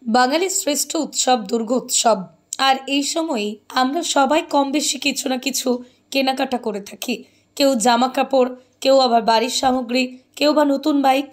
বাঙালির শ্রেষ্ঠ উৎসব দুর্গোৎসব। আর এই সময়ই আমরা সবাই কম বেশি কিছু না কিছু কেনাকাটা করে থাকি। কেউ জামা কাপড়, কেউ আবার বাড়ির সামগ্রী, কেউ বা নতুন বাইক।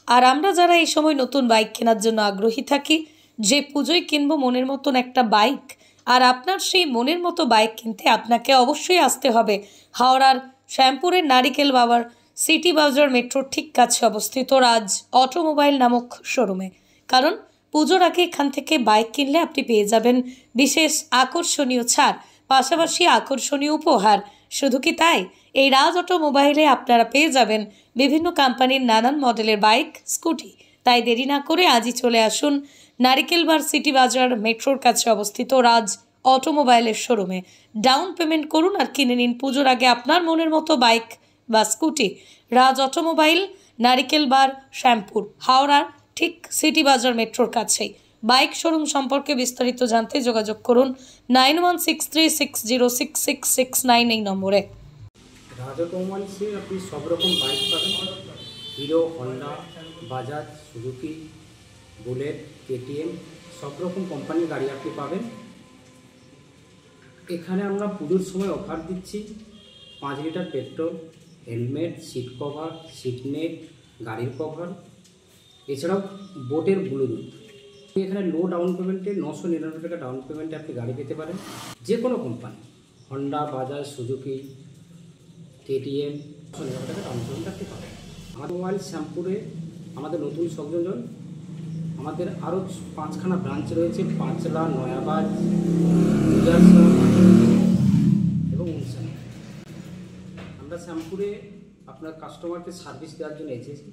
আর আমরা যারা এই সময় নতুন বাইক কেনার জন্য আগ্রহী থাকি, যে পুজোয় কিনবো মনের মতন একটা বাইক, আর আপনার সেই মনের মতো বাইক কিনতে আপনাকে অবশ্যই আসতে হবে হাওড়ার শ্যামপুরের নারিকেল বাবার সিটি বাজার মেট্রোর ঠিক কাছে অবস্থিত রাজ অটোমোবাইল নামক শোরুমে। কারণ পুজোর আগে এখান থেকে বাইক কিনলে আপনি পেয়ে যাবেন বিশেষ আকর্ষণীয় ছাড়, পাশাপাশি আকর্ষণীয় উপহার। শুধু কি তাই, এই রাজ অটোমোবাইলে আপনারা পেয়ে যাবেন বিভিন্ন কোম্পানির নানান মডেলের বাইক, স্কুটি। তাই দেরি না করে আজই চলে আসুন নারিকেলবার সিটি বাজার মেট্রোর কাছে অবস্থিত রাজ অটোমোবাইলের শোরুমে। ডাউন পেমেন্ট করুন আর কিনে নিন পুজোর আগে আপনার মনের মতো বাইক বা স্কুটি। রাজ অটোমোবাইল, নারিকেলবার, শ্যামপুর, হাওড়ার ঠিক সিটি বাজার মেট্রোর কাছেই। বাইক শোরুম সম্পর্কে বিস্তারিত জানতে যোগাযোগ করুন 9163606669 এই নম্বরে। রাজ অটোমোবাইলসে আপনি সব রকম বাইক পাবেন। Hero, Honda, Bajaj, Suzuki, bullet, KTM সব রকম কোম্পানির গাড়ি আপনি পাবেন। এখানে আমরা পুজোর সময় অফার দিচ্ছি 5 litre petrol, helmet, seat cover, seat net, গাড়ির কভার, এছাড়াও বোটের ব্লুটুথ। এখানে লো ডাউন পেমেন্টে 999 টাকা ডাউন পেমেন্টে আপনি গাড়ি পেতে পারেন। যে কোনো company, Honda, Bajaj, Suzuki, KTM, 999 টাকা ডাউন পেমেন্ট আপনি পাবেন। আমাদের মোবাইল শ্যামপুরে আমাদের নতুন সংযোজন, আমাদের আরও 5খানা ব্রাঞ্চ রয়েছে, পাঁচলা, নয়াবাজ, এবং উনসান। আমরা শ্যামপুরে আপনার কাস্টমারকে সার্ভিস দেওয়ার জন্য এসেছি।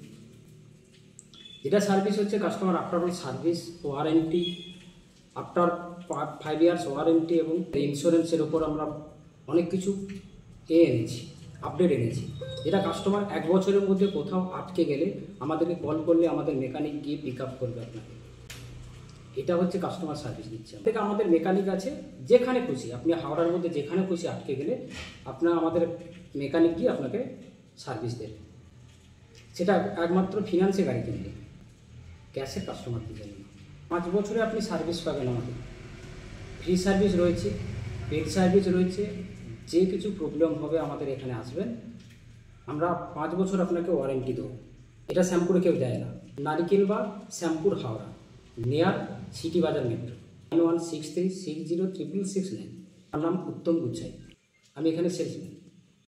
যেটা সার্ভিস হচ্ছে customer after all service, warranty, after 5 years warranty এবং ইন্স্যুরেন্সের ওপর আমরা অনেক কিছু এনেছি, আপডেট এনেছি। যেটা কাস্টমার 1 বছরের মধ্যে কোথাও আটকে গেলে আমাদেরকে কল করলে আমাদের মেকানিক গিয়ে পিক আপ করবে আপনাকে। এটা হচ্ছে কাস্টমার সার্ভিস দিচ্ছে। থেকে আমাদের মেকানিক আছে যেখানে খুশি, আপনি হাওড়ার মধ্যে যেখানে খুশি আটকে গেলে আমাদের মেকানিক গিয়ে আপনাকে সার্ভিস দেবে। সেটা একমাত্র ফিনান্সে গাড়ি কিনলে, ক্যাশে কাস্টমার দিবেন না। 5 বছরে আপনি সার্ভিস পাবেন আমাদের। ফ্রি সার্ভিস রয়েছে, পেড সার্ভিস রয়েছে। যে কিছু প্রবলেম হবে আমাদের এখানে আসবেন, আমরা 5 বছর আপনাকে ওয়ারেন্টি দেবো। এটা শ্যামপুরে কেউ দেয় না। নারিকেল বা শ্যামপুর, হাওড়া, নিয়ার সিটি বাজার মেট্রো। 9163606669। আমার নাম উত্তম গুচ্ছাই, আমি এখানে সেলসম্যান।